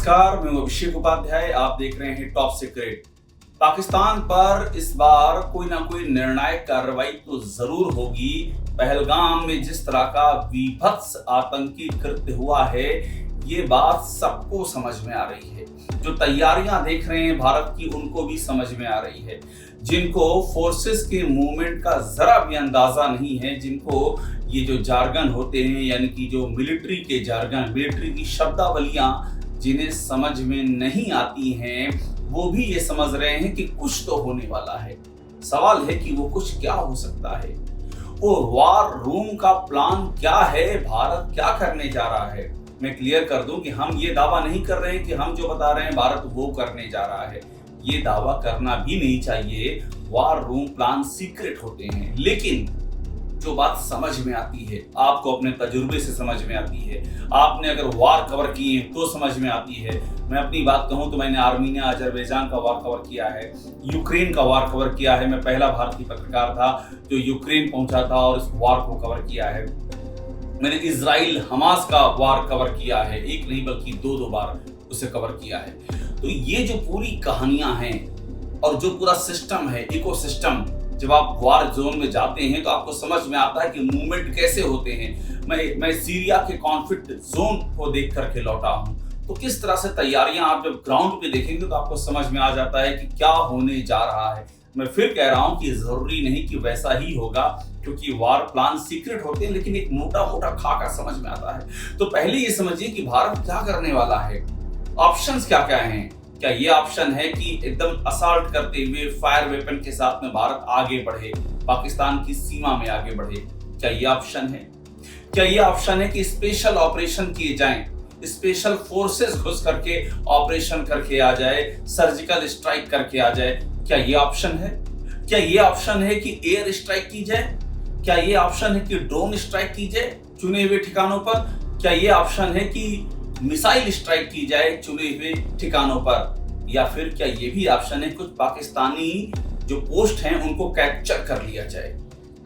नमस्कार, मैं अभिषेक उपाध्याय। आप देख रहे हैं टॉप सीक्रेट। पाकिस्तान पर इस बार कोई ना कोई निर्णायक कार्रवाई तो जरूर होगी। पहलगाम में जिस तरह का विभत्स आतंकी कृत्य हुआ है, ये बात सबको समझ में आ रही है। जो तैयारियां देख रहे हैं भारत की, उनको भी समझ में आ रही है। जिनको फोर्सेस के मूवमेंट का जरा भी अंदाजा नहीं है, जिनको ये जो जार्गन होते हैं, यानी कि जो मिलिट्री के जार्गन, मिलिट्री की शब्दावलियां जिन्हें समझ में नहीं आती हैं, वो भी ये समझ रहे हैं कि कुछ तो होने वाला है। सवाल है कि वो कुछ क्या हो सकता है। वो वार रूम का प्लान क्या है, भारत क्या करने जा रहा है। मैं क्लियर कर दूं कि हम ये दावा नहीं कर रहे हैं कि हम जो बता रहे हैं भारत वो करने जा रहा है। ये दावा करना भी नहीं चाहिए। वार रूम प्लान सीक्रेट होते हैं, लेकिन जो बात समझ में आती है, आपको अपने तजुर्बे से समझ में आती है। आपने अगर वार कवर किए तो समझ में आती है। मैं अपनी बात कहूं तो मैंने आर्मीनिया, अजरबैजान का वार कवर किया है, यूक्रेन का वार कवर किया है। मैं पहला भारतीय पत्रकार था जो यूक्रेन पहुंचा था और इस वार को कवर किया है। मैंने इजराइल हमास का वार कवर किया है, एक नहीं बल्कि दो बार उसे कवर किया है। तो ये जो पूरी कहानियां हैं और जो पूरा सिस्टम है, इकोसिस्टम, जब आप वार जोन में जाते हैं तो आपको समझ में आता है कि मूवमेंट कैसे होते हैं। मैं सीरिया के कॉन्फ्लिक्ट जोन को देख करके लौटा हूं, तो किस तरह से तैयारियां आप जब ग्राउंड पे देखेंगे तो आपको समझ में आ जाता है कि क्या होने जा रहा है। मैं फिर कह रहा हूं कि जरूरी नहीं कि वैसा ही होगा, क्योंकि वार प्लान सीक्रेट होते हैं, लेकिन एक मोटा मोटा खाका समझ में आता है। तो पहले ये समझिए कि भारत क्या करने वाला है। ऑप्शंस क्या क्या हैं। क्या ये ऑप्शन है कि एकदम असॉल्ट करते हुए फायर वेपन के साथ में भारत आगे बढ़े, पाकिस्तान की सीमा में आगे बढ़े? क्या ये ऑप्शन है? क्या ये ऑप्शन है कि स्पेशल ऑपरेशन किए जाएं, स्पेशल फोर्सेस घुस करके ऑपरेशन करके आ जाए, सर्जिकल स्ट्राइक करके आ जाए? क्या ये ऑप्शन है? क्या ये ऑप्शन है कि एयर स्ट्राइक की जाए? क्या ये ऑप्शन है कि ड्रोन स्ट्राइक की जाए चुने हुए ठिकानों पर? क्या ये ऑप्शन है कि मिसाइल स्ट्राइक की जाए चुने हुए ठिकानों पर? या फिर क्या ये भी ऑप्शन है कुछ पाकिस्तानी जो पोस्ट हैं उनको कैप्चर कर लिया जाए?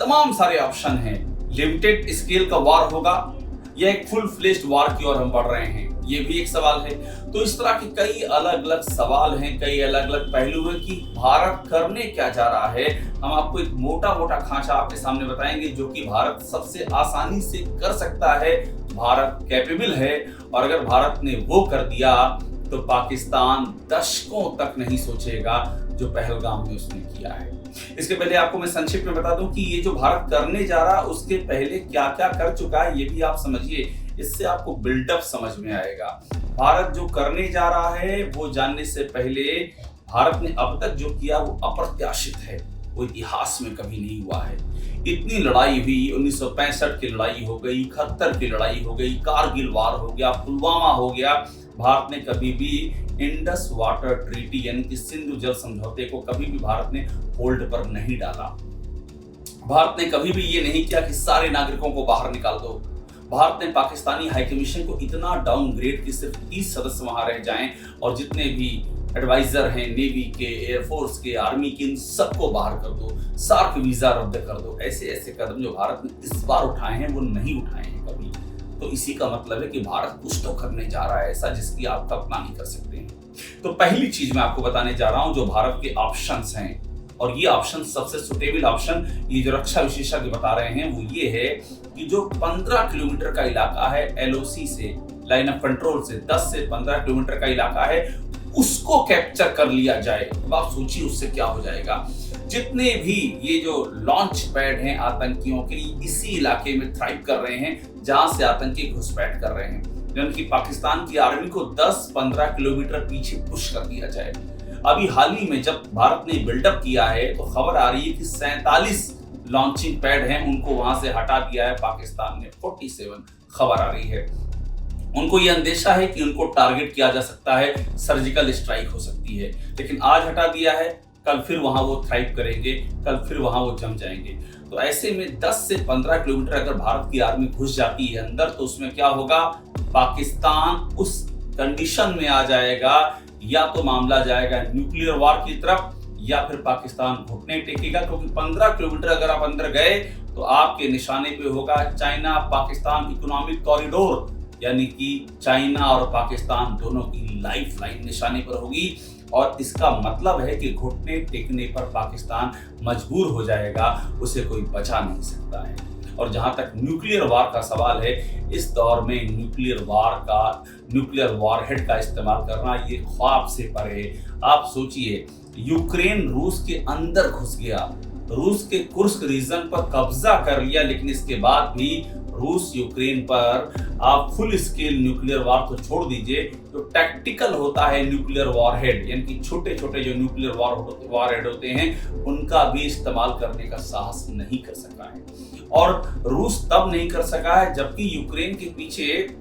तमाम सारे ऑप्शन हैं। लिमिटेड स्केल का वार होगा या एक फुल फ्लेज्ड वार की ओर हम बढ़ रहे हैं, ये भी एक सवाल है। तो इस तरह के कई अलग अलग सवाल हैं, कई अलग अलग पहलू हैं कि भारत करने क्या जा रहा है। हम आपको एक मोटा मोटा खांचा आपके सामने बताएंगे जो कि भारत सबसे आसानी से कर सकता है। भारत कैपेबल है, और अगर भारत ने वो कर दिया तो पाकिस्तान दशकों तक नहीं सोचेगा जो पहलगाम में उसने किया है। इसके पहले आपको मैं संक्षिप्त में बता दूं कि ये जो भारत करने जा रहा है उसके पहले क्या क्या कर चुका है, ये भी आप समझिए। इससे आपको बिल्डअप समझ में आएगा। भारत जो करने जा रहा है वो जानने से पहले भारत ने अब तक जो किया वो अप्रत्याशित है, वो इतिहास में कभी नहीं हुआ है। इतनी लड़ाई हुई, 1965 की लड़ाई हो गई, 71 की लड़ाई हो गई, कारगिल वार हो गया, पुलवामा हो गया। भारत ने कभी भी इंडस वाटर ट्रीटी यानी कि सिंधु जल समझौते को कभी भी भारत ने होल्ड पर नहीं डाला। भारत ने कभी भी ये नहीं किया कि सारे नागरिकों को बाहर निकाल दो। भारत ने पाकिस्तानी हाई कमीशन को इतना डाउनग्रेड कि सिर्फ 30 सदस्य वहां रह जाएं और जितने भी एडवाइजर हैं नेवी के, एयरफोर्स के, आर्मी के, इन सबको बाहर कर दो, सार्क वीजा रद्द कर दो। ऐसे ऐसे कदम जो भारत ने इस बार उठाए हैं वो नहीं उठाए हैं कभी। तो इसी का मतलब है कि भारत कुछ तो करने जा रहा है ऐसा जिसकी आप कल्पना नहीं कर सकते हैं। तो पहली चीज मैं आपको बताने जा रहा हूं जो भारत के ऑप्शंस हैं, और ये ऑप्शन सबसे सुटेबल ऑप्शन ये जो रक्षा विशेषज्ञ बता रहे हैं वो ये है कि जो 15 किलोमीटर का इलाका है एलओसी से, लाइन ऑफ कंट्रोल से 10 से 15 किलोमीटर का इलाका है, उसको कैप्चर कर लिया जाए। अब आप सोचिए उससे क्या हो जाएगा। जितने भी ये जो लॉन्च पैड हैं आतंकियों के, इसी इलाके में थ्राइव कर रहे हैं जहां से आतंकी घुसपैठ कर रहे हैं, यानी कि पाकिस्तान की आर्मी को 10-15 किलोमीटर पीछे पुश कर दिया जाए। अभी हाल ही में जब भारत ने बिल्डअप किया है तो खबर आ रही है कि 47 लॉन्चिंग पैड हैं, उनको वहां से हटा दिया है पाकिस्तान ने। 47 खबर आ रही है। उनको ये अंदेशा है कि उनको टारगेट किया जा सकता है, सर्जिकल स्ट्राइक हो सकती है, लेकिन आज हटा दिया है, कल फिर वहां वो थ्राइव करेंगे, कल फिर वहां वो जम जाएंगे। तो ऐसे में 10 से 15 किलोमीटर अगर भारत की आर्मी घुस जाती है अंदर, तो उसमें क्या होगा, पाकिस्तान उस कंडीशन में आ जाएगा, या तो मामला जाएगा न्यूक्लियर वार की तरफ, या फिर पाकिस्तान घुटने टेकेगा। क्योंकि 15 किलोमीटर अगर आप अंदर गए तो आपके निशाने पे होगा चाइना पाकिस्तान इकोनॉमिक कॉरिडोर, यानी कि चाइना और पाकिस्तान दोनों की लाइफ लाइन निशाने पर होगी और इसका मतलब है कि घुटने टेकने पर पाकिस्तान मजबूर हो जाएगा, उसे कोई बचा नहीं सकता है। और जहां तक न्यूक्लियर वार का सवाल है, इस दौर में न्यूक्लियर वॉरहेड का इस्तेमाल करना ये ख्वाब से परे है। आप सोचिए, यूक्रेन रूस के अंदर घुस गया, रूस के कुर्स्क रीजन पर कब्जा कर लिया, लेकिन इसके बाद भी रूस यूक्रेन पर आप फुल स्केल न्यूक्लियर वार तो छोड़ दीजिए, तो टैक्टिकल होता है न्यूक्लियर वॉरहेड, यानी कि छोटे छोटे जो न्यूक्लियर वॉरहेड होते हैं उनका भी इस्तेमाल करने का साहस नहीं कर सका है। और रूस तब नहीं कर सका है जबकि यूक्रेन के पीछे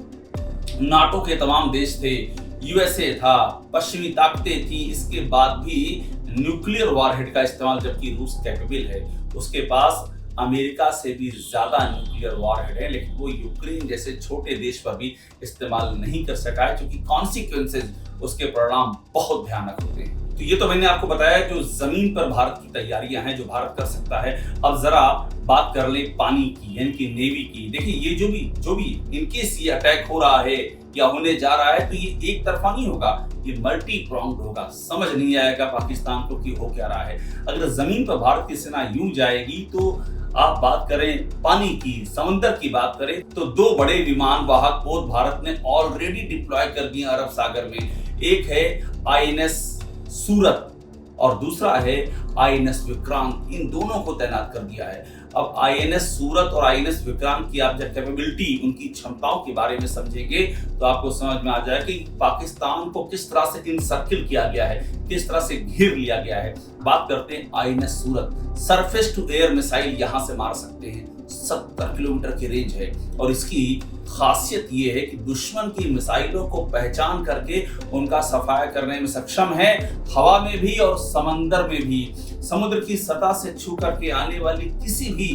नाटो के तमाम देश थे, यूएसए था, पश्चिमी ताकतें थी, इसके बाद भी न्यूक्लियर वॉरहेड का इस्तेमाल जबकि रूस कैपेबल है, उसके पास अमेरिका से भी ज्यादा न्यूक्लियर वॉरहेड है, लेकिन वो यूक्रेन जैसे छोटे देश पर भी इस्तेमाल नहीं कर सका है, क्योंकि कॉन्सिक्वेंसेज, उसके परिणाम बहुत भयानक होते हैं। तो ये तो मैंने आपको बताया जो जमीन पर भारत की तैयारियां हैं, जो भारत कर सकता है। अब जरा बात कर ले पानी की, यानी कि नेवी की। देखिए, ये जो भी इनकेस ये अटैक हो रहा है या होने जा रहा है, तो ये एक तरफा नहीं होगा, ये मल्टी प्रोंग्ड होगा। समझ नहीं आएगा पाकिस्तान को कि हो क्या रहा है। अगर जमीन पर भारत की सेना यूं जाएगी, तो आप बात करें पानी की, समंदर की बात करें, तो दो बड़े विमान वाहक पोत भारत ने ऑलरेडी डिप्लॉय कर दिए अरब सागर में। एक है आईएनएस सूरत और दूसरा है आईएनएस विक्रांत। इन दोनों को तैनात कर दिया है। अब आईएनएस सूरत और आईएनएस विक्रांत की आप जब कैपेबिलिटी, उनकी क्षमताओं के बारे में समझेंगे, तो आपको समझ में आ जाए कि पाकिस्तान को किस तरह से इनसर्किल किया गया है, किस तरह से घेर लिया गया है। बात करते हैं INS Surat. Surface to air missile यहां से मार सकते हैं, 70 किलोमीटर की रेंज है, और इसकी खासियत ये है कि दुश्मन की मिसाइलों को पहचान करके उनका सफाया करने में सक्षम है, हवा में भी और समंदर में भी। समुद्र की सतह से छू करके आने वाली किसी भी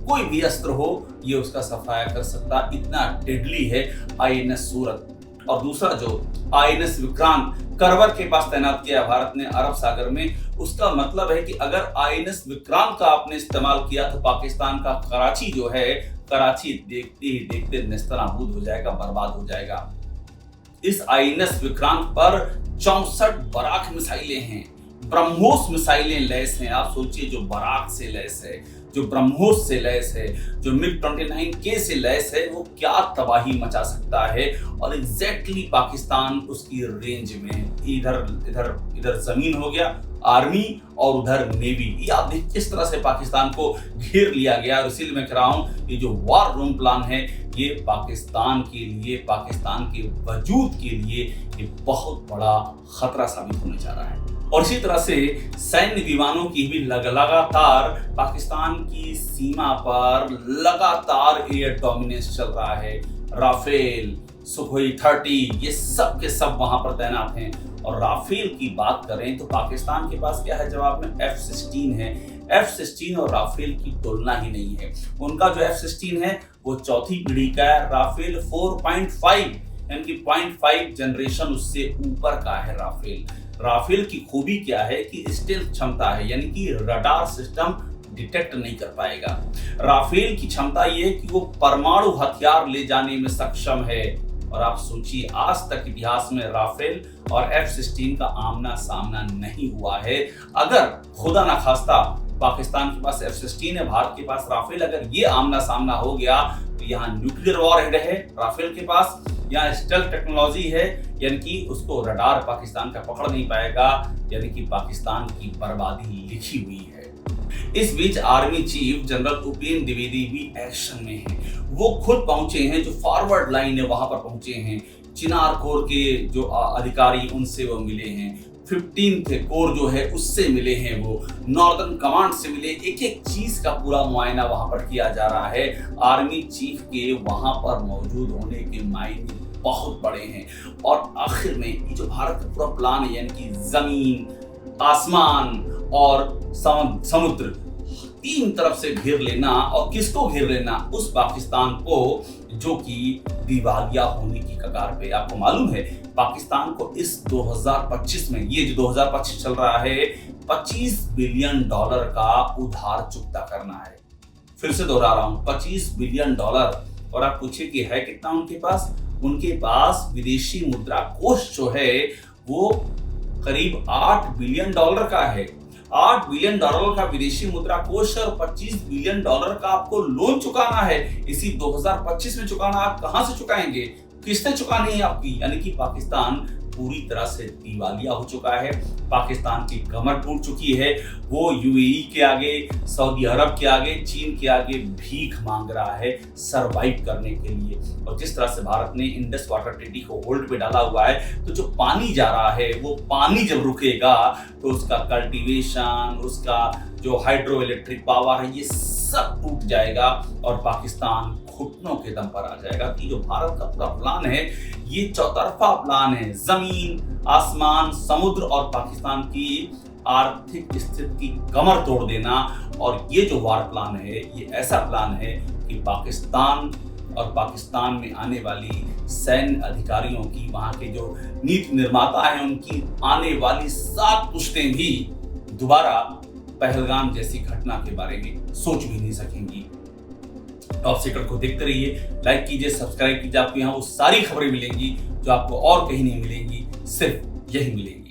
कोई भी अस्त्र हो, ये उसका सफाया कर सकता, इतना डेडली है आईएनएस सूरत। और दूसरा जो आईएनएस विक्रांत करवर के पास तैनात किया भारत ने अरब सागर में, उसका मतलब है कि अगर आईएनएस विक्रांत का आपने इस्तेमाल किया तो पाकिस्तान का कराची जो है, कराची देखते ही देखते नेस्तनाबूद हो जाएगा, बर्बाद हो जाएगा। इस आईएनएस विक्रांत पर 64 बराक मिसाइलें हैं, ब्रह्मोस मिसाइलें लैस हैं। आप सोचिए, जो बराक से लैस है, जो ब्रह्मोस से लैस है, जो MiG-29K से लैस है, वो क्या तबाही मचा सकता है। और एग्जैक्टली पाकिस्तान उसकी रेंज में, इधर जमीन हो गया आर्मी और उधर नेवी। ये आप देखिए किस तरह से पाकिस्तान को घेर लिया गया। और इसीलिए मैं कह रहा हूं कि जो वॉर रूम प्लान है, ये पाकिस्तान के लिए, पाकिस्तान के वजूद के लिए ये बहुत बड़ा खतरा साबित होने जा रहा है। और इसी तरह से सैन्य विमानों की भी लगातार पाकिस्तान की सीमा पर लगातार एयर डोमिनेंस चल रहा है। राफेल, सुखोई 30, ये सब के सब वहां पर तैनात हैं। और राफेल की बात करें तो पाकिस्तान के पास क्या है, जवाब में F-16 है। F-16 और राफेल की तुलना ही नहीं है। उनका जो F-16 है वो चौथी पीढ़ी का है, राफेल 4.5 यानी कि 0.5 जनरेशन उससे ऊपर का है राफेल। राफेल की खूबी क्या है कि स्टेल्थ क्षमता है, यानी कि रडार सिस्टम डिटेक्ट नहीं कर पाएगा। राफेल की क्षमता यह है कि वो परमाणु हथियार ले जाने में सक्षम है। और आप सोचिए, आज तक इतिहास में राफेल और F-16 का आमना सामना नहीं हुआ है। अगर खुदा ना खास्ता पाकिस्तान के पास F-16 है, भारत के पास राफेल, अगर ये आमना सामना हो गया तो यहाँ न्यूक्लियर वॉरहेड है राफेल के पास, यहाँ स्टेल्थ टेक्नोलॉजी है, यानी कि उसको रडार पाकिस्तान का पकड़ नहीं पाएगा, यानी कि पाकिस्तान की बर्बादी लिखी हुई है। इस बीच army chief general Upendra Dwivedi भी एक्शन में हैं। वो खुद पहुंचे हैं, जो फॉरवर्ड लाइन है वहां पर पहुंचे हैं। चिनार कोर के जो अधिकारी, उनसे वो मिले हैं। 15th कोर जो है उससे मिले हैं, वो नॉर्दर्न कमांड से मिले। एक एक चीज का पूरा मुआयना वहां पर किया जा रहा है। आर्मी चीफ के वहां पर मौजूद होने के मायने बहुत बड़े हैं। और आखिर में ये जो भारत का पूरा प्लान है, यानी कि जमीन, आसमान और समुद्र, तीन तरफ से घेर लेना, और किसको घेर लेना, उस पाकिस्तान को जो कि दिवालिया होने की कगार पे। आपको मालूम है पाकिस्तान को इस 2025 में, ये जो 2025 चल रहा है, $25 बिलियन का उधार चुकता करना है। फिर से दोहरा रहा हूं, $25 बिलियन। और आप पूछिए कि है कितना उनके पास, उनके पास विदेशी मुद्रा कोष जो है वो करीब $8 बिलियन का है। $8 बिलियन का विदेशी मुद्रा कोष और $25 बिलियन का आपको लोन चुकाना है। इसी 2025 में चुकाना। आप कहां से चुकाएंगे? किस्तें चुकानी है आपकी। यानी कि पाकिस्तान पूरी तरह से दिवालिया हो चुका है। पाकिस्तान की कमर टूट चुकी है। वो यूएई के आगे, सऊदी अरब के आगे, चीन के आगे भीख मांग रहा है सरवाइव करने के लिए। और जिस तरह से भारत ने इंडस वाटर ट्रीटी को होल्ड पे डाला हुआ है, तो जो पानी जा रहा है वो पानी जब रुकेगा तो उसका कल्टीवेशन, उसका जो हाइड्रो इलेक्ट्रिक पावर है, ये सब टूट जाएगा और पाकिस्तान घुटनों के दम पर आ जाएगा। कि जो भारत का पूरा प्लान है ये चौतरफा प्लान है। जमीन, आसमान, समुद्र और पाकिस्तान की आर्थिक स्थिति की कमर तोड़ देना। और ये जो वार प्लान है ये ऐसा प्लान है कि पाकिस्तान और पाकिस्तान में आने वाली सैन्य अधिकारियों की, वहां के जो नीति निर्माता हैं, उनकी आने वाली 7 पुश्तें भी दोबारा पहलगाम जैसी घटना के बारे में सोच भी नहीं सकेंगी। टॉप सीक्रेट को देखते रहिए, लाइक कीजिए, सब्सक्राइब कीजिए। आपको यहाँ वो सारी खबरें मिलेंगी जो आपको और कहीं नहीं मिलेंगी, सिर्फ यही मिलेंगी।